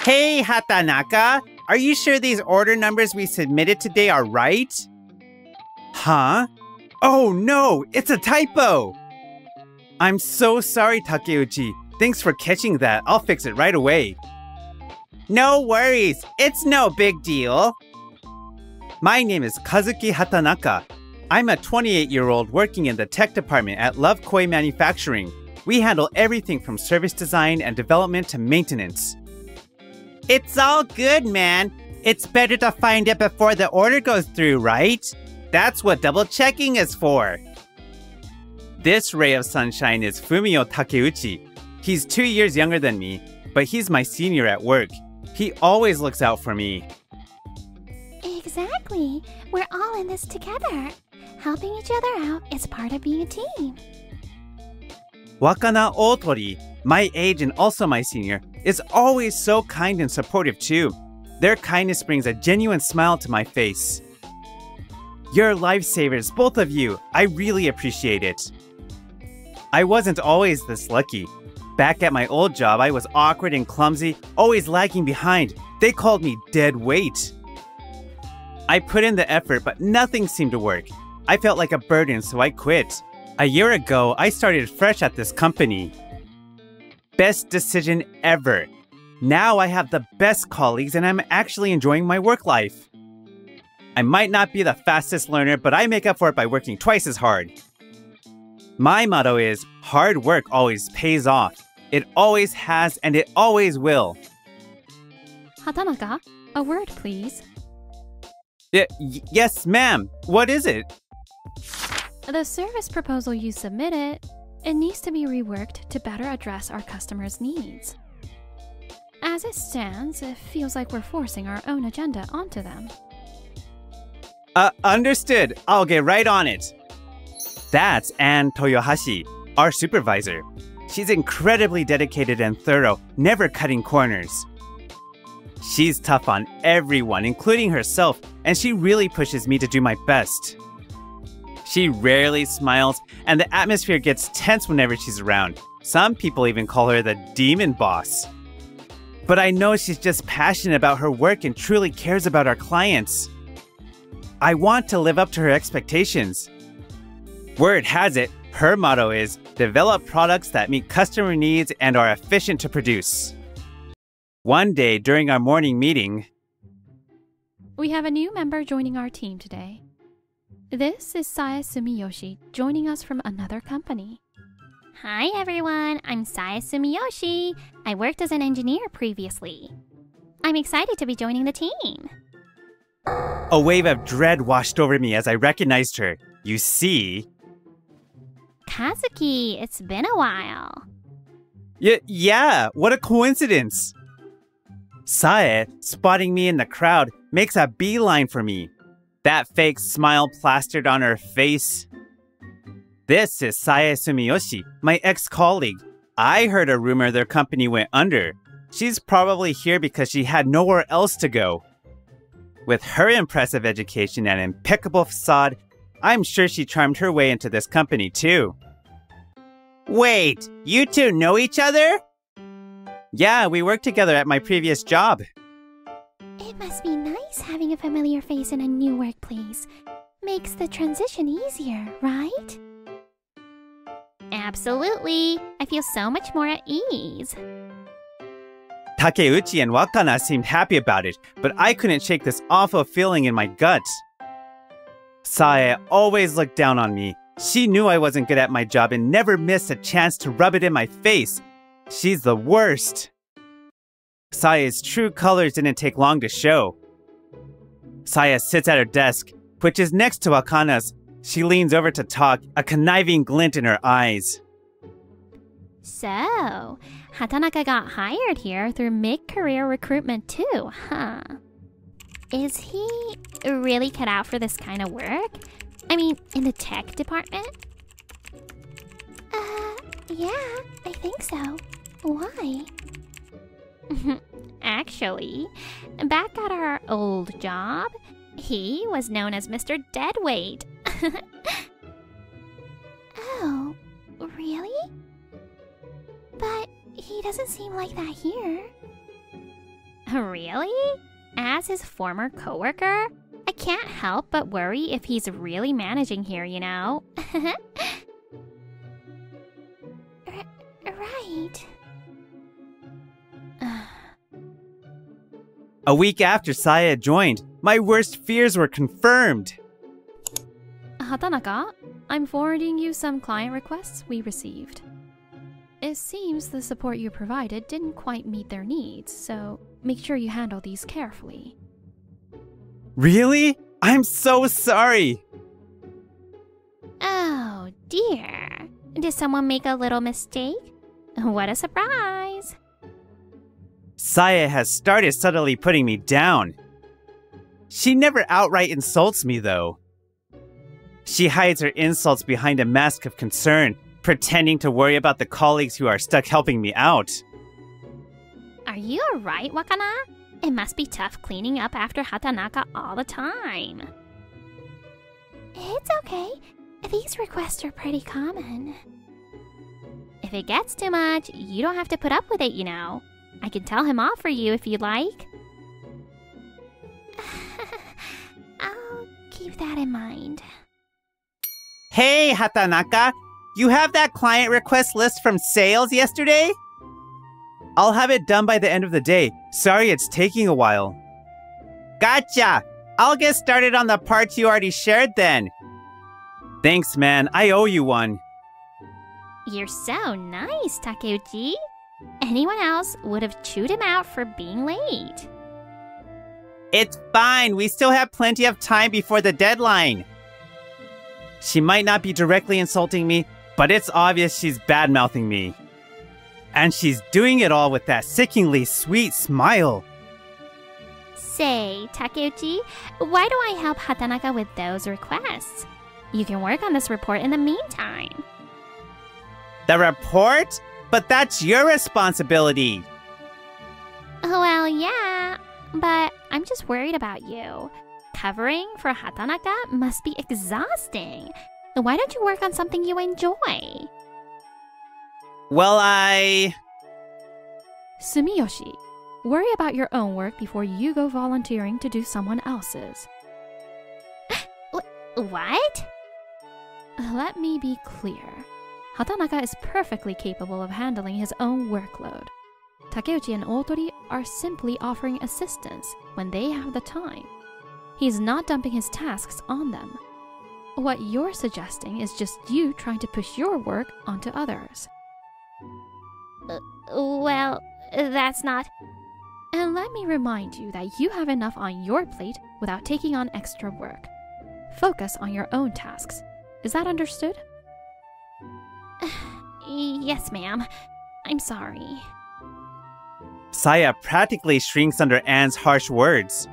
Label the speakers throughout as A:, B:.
A: Hey, Hatanaka! Are you sure these order numbers we submitted today are right? Huh? Oh no, it's a typo! I'm so sorry, Takeuchi. Thanks for catching that. I'll fix it right away. No worries. It's no big deal. My name is Kazuki Hatanaka. I'm a 28-year-old working in the tech department at Love Koi Manufacturing. We handle everything from service design and development to maintenance. It's all good, man. It's better to find it before the order goes through, right? That's what double checking is for. This ray of sunshine is Fumio Takeuchi. He's 2 years younger than me, but he's my senior at work. He always looks out for me.
B: Exactly. We're all in this together. Helping each other out is part of being a team.
A: Wakana Otori, my age and also my senior, is always so kind and supportive too. Their kindness brings a genuine smile to my face. You're lifesavers, both of you. I really appreciate it. I wasn't always this lucky. Back at my old job, I was awkward and clumsy, always lagging behind. They called me dead weight. I put in the effort, but nothing seemed to work. I felt like a burden, so I quit. A year ago, I started fresh at this company. Best decision ever. Now I have the best colleagues and I'm actually enjoying my work life. I might not be the fastest learner, but I make up for it by working twice as hard. My motto is, hard work always pays off. It always has and it always will.
B: Hatanaka, a word please.
A: Yes, ma'am. What is it?
B: The service proposal you submitted, it needs to be reworked to better address our customers' needs. As it stands, it feels like we're forcing our own agenda onto them.
A: Understood. I'll get right on it. That's Ann Toyohashi, our supervisor. She's incredibly dedicated and thorough, never cutting corners. She's tough on everyone, including herself, and she really pushes me to do my best. She rarely smiles, and the atmosphere gets tense whenever she's around. Some people even call her the demon boss. But I know she's just passionate about her work and truly cares about our clients. I want to live up to her expectations. Word has it, her motto is, develop products that meet customer needs and are efficient to produce. One day during our morning meeting,
B: we have a new member joining our team today. This is Saya Sumiyoshi, joining us from another company.
C: Hi everyone, I'm Saya Sumiyoshi. I worked as an engineer previously. I'm excited to be joining the team.
A: A wave of dread washed over me as I recognized her. You see...
C: Kazuki, it's been a while.
A: Yeah, what a coincidence! Sae, spotting me in the crowd, makes a beeline for me. That fake smile plastered on her face. This is Sae Sumiyoshi, my ex-colleague. I heard a rumor their company went under. She's probably here because she had nowhere else to go. With her impressive education and impeccable facade, I'm sure she charmed her way into this company too. Wait, you two know each other? Yeah, we worked together at my previous job.
B: It must be nice having a familiar face in a new workplace. Makes the transition easier, right?
C: Absolutely. I feel so much more at ease.
A: Takeuchi and Wakana seemed happy about it, but I couldn't shake this awful feeling in my gut. Sae always looked down on me. She knew I wasn't good at my job and never missed a chance to rub it in my face. She's the worst. Saya's true colors didn't take long to show. Saya sits at her desk, which is next to Wakana's. She leans over to talk, a conniving glint in her eyes.
C: So, Hatanaka got hired here through mid-career recruitment too, huh? Is he really cut out for this kind of work? I mean, in the tech department?
B: Yeah, I think so. Why?
C: Actually, back at our old job, he was known as Mr. Deadweight.
B: Oh, really? But he doesn't seem like that here.
C: Really? As his former coworker? I can't help but worry if he's really managing here, you know? Right.
A: A week after Saya joined, my worst fears were confirmed.
B: Hatanaka, I'm forwarding you some client requests we received. It seems the support you provided didn't quite meet their needs, so make sure you handle these carefully.
A: Really? I'm so sorry!
C: Oh, dear. Did someone make a little mistake? What a surprise!
A: Saya has started subtly putting me down. She never outright insults me, though. She hides her insults behind a mask of concern, pretending to worry about the colleagues who are stuck helping me out.
C: Are you alright, Wakana? It must be tough cleaning up after Hatanaka all the time. It's okay. These requests are pretty common. If it gets too much, you don't have to put up with it, you know. I can tell him off for you if you'd like. I'll keep that in mind.
A: Hey, Hatanaka! You have that client request list from sales yesterday? I'll have it done by the end of the day. Sorry it's taking a while. Gotcha! I'll get started on the parts you already shared then. Thanks, man. I owe you one.
C: You're so nice, Takeuchi. Anyone else would have chewed him out for being late.
A: It's fine. We still have plenty of time before the deadline. She might not be directly insulting me, but it's obvious she's bad-mouthing me. And she's doing it all with that sickeningly sweet smile.
C: Say, Takeuchi, why don't I help Hatanaka with those requests? You can work on this report in the meantime.
A: The report? But that's your responsibility.
C: Well, yeah, but I'm just worried about you. Covering for Hatanaka must be exhausting. Why don't you work on something you enjoy?
A: Well,
B: Sumiyoshi, worry about your own work before you go volunteering to do someone else's.
C: What?
B: Let me be clear. Hatanaka is perfectly capable of handling his own workload. Takeuchi and Otori are simply offering assistance when they have the time. He's not dumping his tasks on them. What you're suggesting is just you trying to push your work onto others.
C: Well, that's not...
B: And let me remind you that you have enough on your plate without taking on extra work. Focus on your own tasks. Is that understood?
C: Yes, ma'am. I'm sorry.
A: Saya practically shrinks under Anne's harsh words.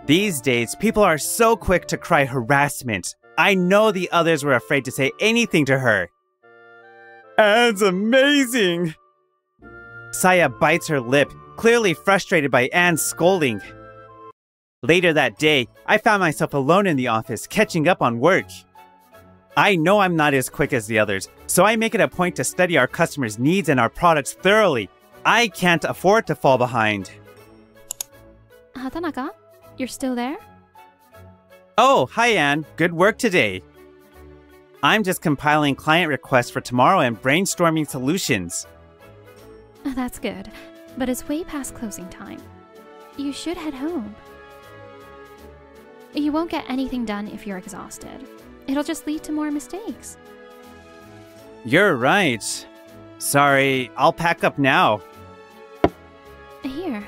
A: These days, people are so quick to cry harassment. I know the others were afraid to say anything to her. Anne's amazing! Saya bites her lip, clearly frustrated by Anne's scolding. Later that day, I found myself alone in the office, catching up on work. I know I'm not as quick as the others, so I make it a point to study our customers' needs and our products thoroughly. I can't afford to fall behind.
B: Hatanaka, you're still there?
A: Oh, hi Anne. Good work today. I'm just compiling client requests for tomorrow and brainstorming solutions.
B: That's good, but it's way past closing time. You should head home. You won't get anything done if you're exhausted. It'll just lead to more mistakes.
A: You're right. Sorry, I'll pack up now.
B: Here.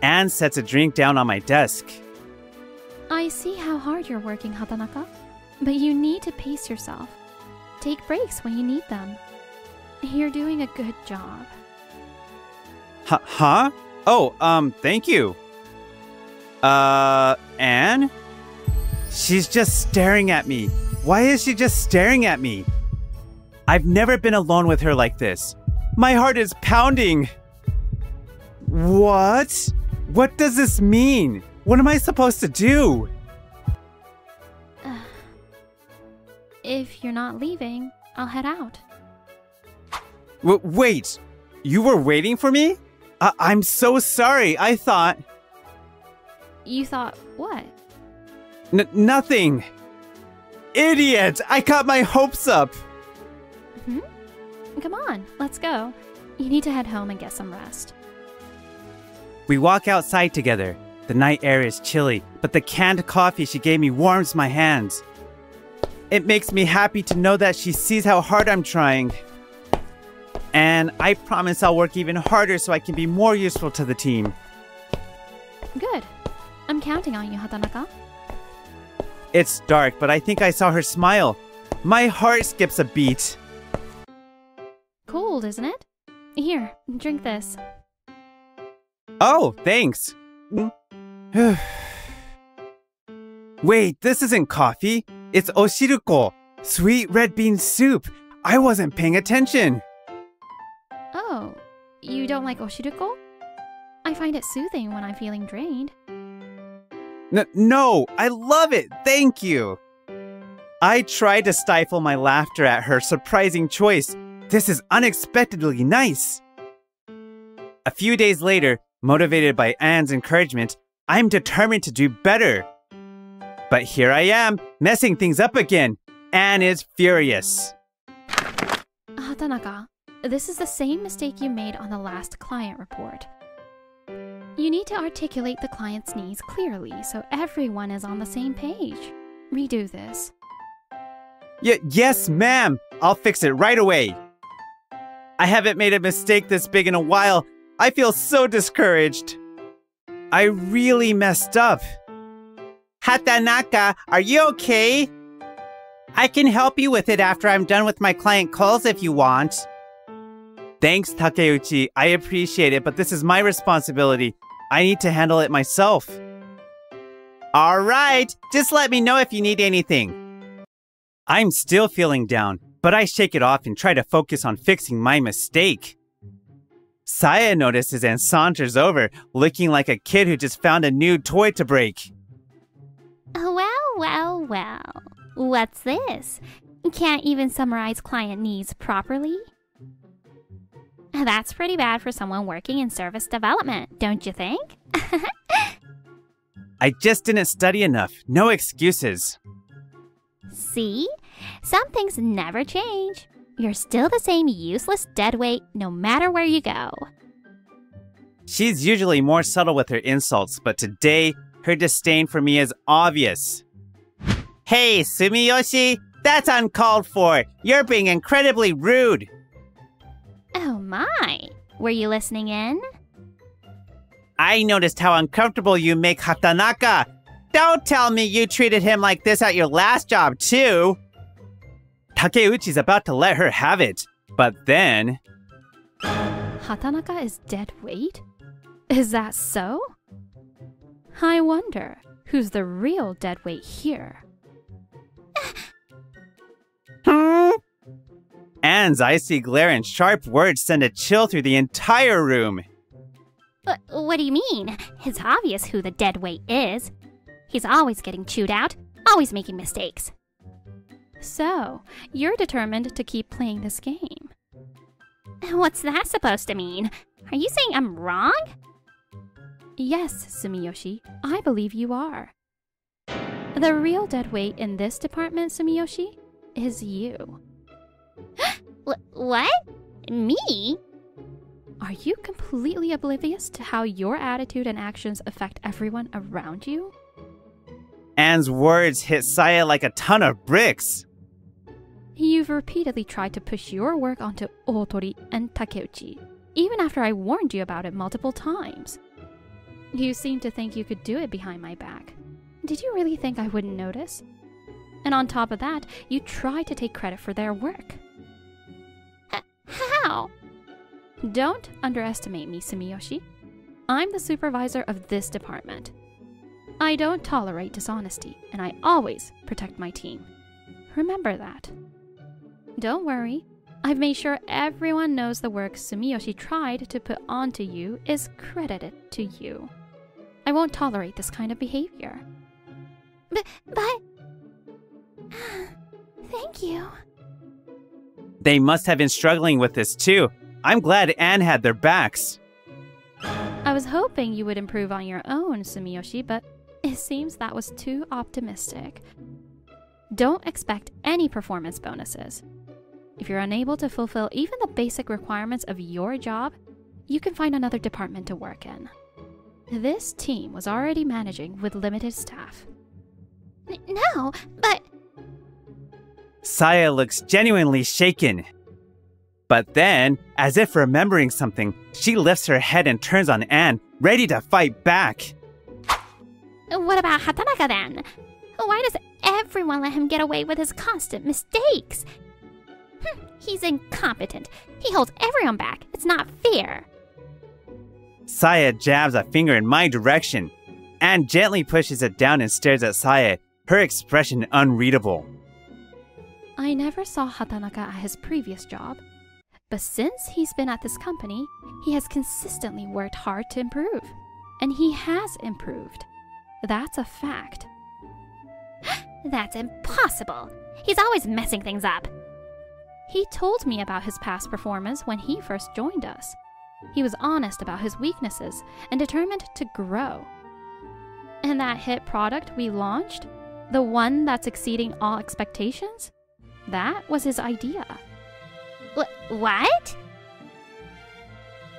A: Anne sets a drink down on my desk.
B: I see how hard you're working, Hatanaka, but you need to pace yourself. Take breaks when you need them. You're doing a good job.
A: Huh? Oh, thank you. Anne? She's just staring at me. Why is she just staring at me? I've never been alone with her like this. My heart is pounding. What? What does this mean? What am I supposed to do?
B: If you're not leaving, I'll head out.
A: Wait, you were waiting for me? I'm so sorry. I thought...
B: You thought what?
A: Nothing. Idiot! I got my hopes up.
B: Come on, let's go. You need to head home and get some rest.
A: We walk outside together. The night air is chilly, but the canned coffee she gave me warms my hands. It makes me happy to know that she sees how hard I'm trying. And I promise I'll work even harder so I can be more useful to the team.
B: Good. I'm counting on you, Hatanaka.
A: It's dark, but I think I saw her smile. My heart skips a beat.
B: Cold, isn't it? Here, drink this.
A: Oh, thanks. Wait, this isn't coffee. It's oshiruko, sweet red bean soup. I wasn't paying attention.
B: Oh, you don't like oshiruko? I find it soothing when I'm feeling drained.
A: No, I love it. Thank you. I tried to stifle my laughter at her surprising choice. This is unexpectedly nice. A few days later, motivated by Anne's encouragement, I'm determined to do better. But here I am, messing things up again. Anne is furious.
B: Hatanaka, this is the same mistake you made on the last client report. You need to articulate the client's needs clearly so everyone is on the same page. Redo this.
A: Yes, ma'am. I'll fix it right away. I haven't made a mistake this big in a while. I feel so discouraged. I really messed up. Hatanaka, are you okay? I can help you with it after I'm done with my client calls if you want. Thanks, Takeuchi. I appreciate it, but this is my responsibility. I need to handle it myself. All right, just let me know if you need anything. I'm still feeling down, but I shake it off and try to focus on fixing my mistake. Saya notices and saunters over, looking like a kid who just found a new toy to break.
C: Well. What's this? Can't even summarize client needs properly? That's pretty bad for someone working in service development, don't you think?
A: I just didn't study enough. No excuses.
C: See? Some things never change. You're still the same useless deadweight no matter where you go.
A: She's usually more subtle with her insults, but today, her disdain for me is obvious. Hey, Sumiyoshi! That's uncalled for! You're being incredibly rude!
C: Oh my! Were you listening in?
A: I noticed how uncomfortable you make Hatanaka! Don't tell me you treated him like this at your last job, too! Takeuchi's about to let her have it, but then...
B: Hatanaka is dead weight? Is that so? I wonder, who's the real dead weight here?
A: Anne's icy glare and sharp words send a chill through the entire room.
C: What do you mean? It's obvious who the dead weight is. He's always getting chewed out, always making mistakes.
B: So, you're determined to keep playing this game.
C: What's that supposed to mean? Are you saying I'm wrong?
B: Yes, Sumiyoshi, I believe you are. The real dead weight in this department, Sumiyoshi, is you.
C: What? Me?
B: Are you completely oblivious to how your attitude and actions affect everyone around you?
A: Anne's words hit Saya like a ton of bricks.
B: You've repeatedly tried to push your work onto Otori and Takeuchi, even after I warned you about it multiple times. You seem to think you could do it behind my back. Did you really think I wouldn't notice? And on top of that, you tried to take credit for their work.
C: How?
B: Don't underestimate me, Sumiyoshi. I'm the supervisor of this department. I don't tolerate dishonesty, and I always protect my team. Remember that. Don't worry. I've made sure everyone knows the work Sumiyoshi tried to put onto you is credited to you. I won't tolerate this kind of behavior.
C: But... Thank you.
A: They must have been struggling with this too. I'm glad Anne had their backs.
B: I was hoping you would improve on your own, Sumiyoshi, but it seems that was too optimistic. Don't expect any performance bonuses. If you're unable to fulfill even the basic requirements of your job, you can find another department to work in. This team was already managing with limited staff.
C: No, but...
A: Saya looks genuinely shaken. But then, as if remembering something, she lifts her head and turns on Anne, ready to fight back.
C: What about Hatanaka then? Why does everyone let him get away with his constant mistakes? He's incompetent. He holds everyone back. It's not fair.
A: Saya jabs a finger in my direction. Anne gently pushes it down and stares at Saya, her expression unreadable.
B: I never saw Hatanaka at his previous job, but since he's been at this company, he has consistently worked hard to improve. And he has improved. That's a fact.
C: That's impossible. He's always messing things up.
B: He told me about his past performance when he first joined us. He was honest about his weaknesses and determined to grow. And that hit product we launched, the one that's exceeding all expectations, that was his idea.
C: What?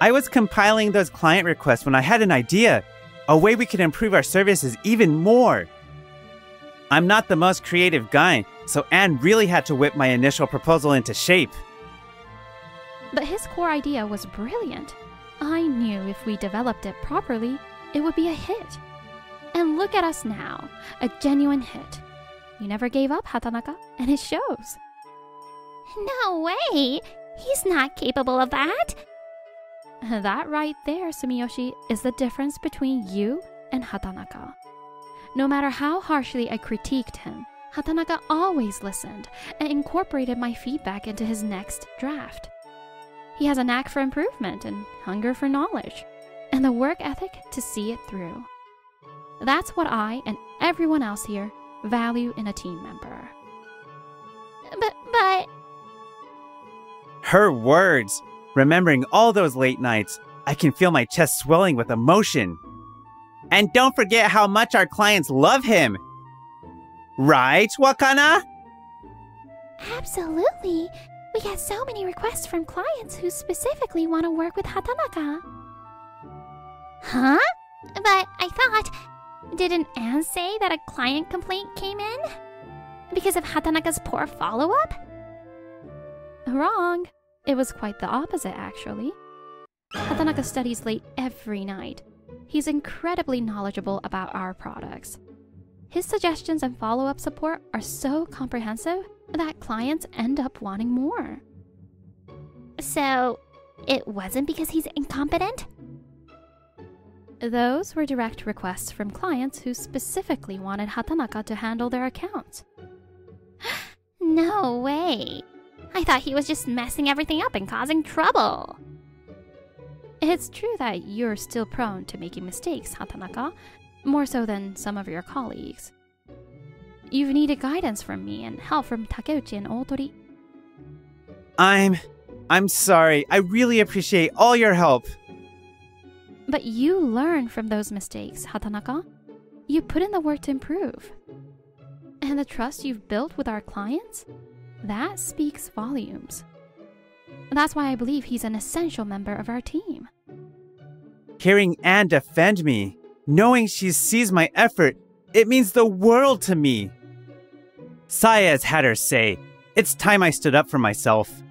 A: I was compiling those client requests when I had an idea, a way we could improve our services even more. I'm not the most creative guy, so Anne really had to whip my initial proposal into shape.
B: But his core idea was brilliant. I knew if we developed it properly, it would be a hit. And look at us now, a genuine hit. You never gave up, Hatanaka, and it shows.
C: No way! He's not capable of that!
B: That right there, Sumiyoshi, is the difference between you and Hatanaka. No matter how harshly I critiqued him, Hatanaka always listened and incorporated my feedback into his next draft. He has a knack for improvement and hunger for knowledge, and the work ethic to see it through. That's what I and everyone else here value in a team member.
C: But...
A: Her words. Remembering all those late nights, I can feel my chest swelling with emotion. And don't forget how much our clients love him. Right, Wakana?
C: Absolutely. We get so many requests from clients who specifically want to work with Hatanaka. Huh? But I thought... Didn't Anne say that a client complaint came in? Because of Hatanaka's poor follow-up?
B: Wrong. It was quite the opposite, actually. Hatanaka studies late every night. He's incredibly knowledgeable about our products. His suggestions and follow-up support are so comprehensive that clients end up wanting more.
C: So, it wasn't because he's incompetent?
B: Those were direct requests from clients who specifically wanted Hatanaka to handle their accounts.
C: No way! I thought he was just messing everything up and causing trouble.
B: It's true that you're still prone to making mistakes, Hatanaka, more so than some of your colleagues. You've needed guidance from me and help from Takeuchi and Otori.
A: I'm sorry. I really appreciate all your help.
B: But you learn from those mistakes, Hatanaka. You put in the work to improve. And the trust you've built with our clients? That speaks volumes. That's why I believe he's an essential member of our team.
A: Hearing Anne defend me, knowing she sees my effort, it means the world to me. Saya has had her say. It's time I stood up for myself.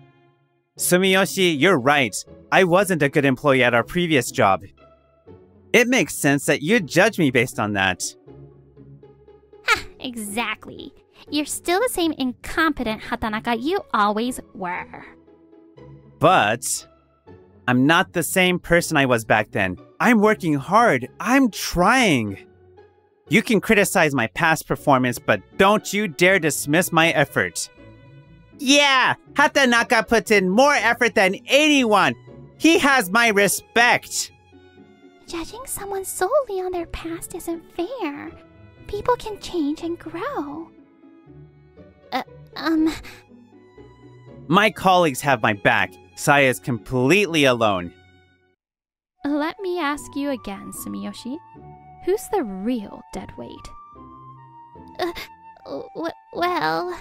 A: Sumiyoshi, you're right. I wasn't a good employee at our previous job. It makes sense that you'd judge me based on that.
C: Ha! Exactly. You're still the same incompetent Hatanaka you always were.
A: But I'm not the same person I was back then. I'm working hard. I'm trying. You can criticize my past performance, but don't you dare dismiss my effort. Yeah, Hatanaka puts in more effort than anyone. He has my respect.
C: Judging someone solely on their past isn't fair. People can change and grow.
A: My colleagues have my back. Saya is completely alone.
B: Let me ask you again, Sumiyoshi. Who's the real dead weight?
C: Well...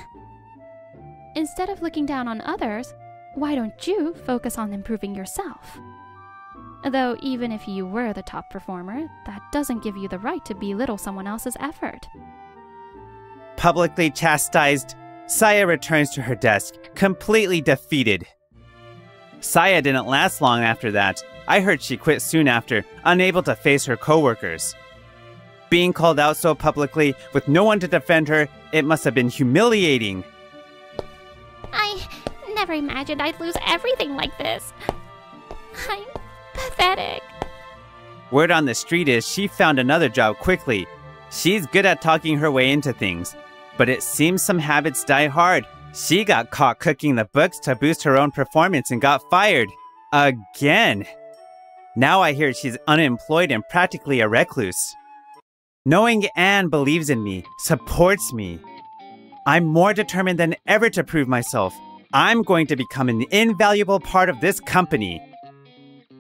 B: Instead of looking down on others, why don't you focus on improving yourself? Though even if you were the top performer, that doesn't give you the right to belittle someone else's effort.
A: Publicly chastised, Saya returns to her desk, completely defeated. Saya didn't last long after that. I heard she quit soon after, unable to face her coworkers. Being called out so publicly, with no one to defend her, it must have been humiliating.
C: I never imagined I'd lose everything like this. I'm pathetic.
A: Word on the street is she found another job quickly. She's good at talking her way into things. But it seems some habits die hard. She got caught cooking the books to boost her own performance and got fired. Again. Now I hear she's unemployed and practically a recluse. Knowing Anne believes in me, supports me, I'm more determined than ever to prove myself. I'm going to become an invaluable part of this company.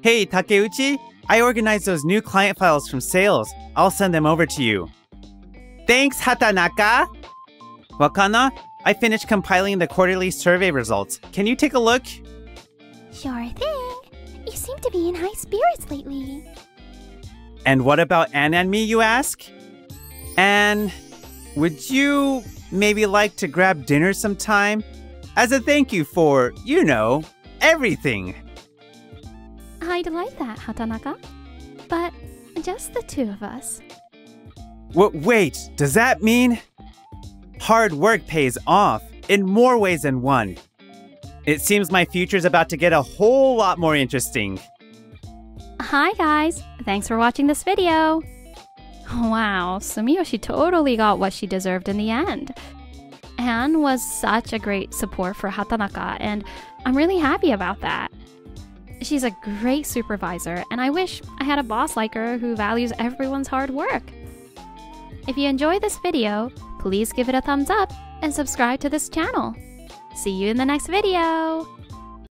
A: Hey, Takeuchi, I organized those new client files from sales. I'll send them over to you. Thanks, Hatanaka! Wakana, I finished compiling the quarterly survey results. Can you take a look?
C: Sure thing. You seem to be in high spirits lately.
A: And what about Anne and me, you ask? Anne, would you maybe like to grab dinner sometime? As a thank you for, you know, everything.
B: I'd like that, Hatanaka. But just the two of us.
A: Wait, does that mean? Hard work pays off in more ways than one. It seems my future's about to get a whole lot more interesting.
B: Hi guys, thanks for watching this video. Wow, Sumiyoshi totally got what she deserved in the end. Anne was such a great support for Hatanaka, and I'm really happy about that. She's a great supervisor, and I wish I had a boss like her who values everyone's hard work. If you enjoyed this video, please give it a thumbs up and subscribe to this channel. See you in the next video!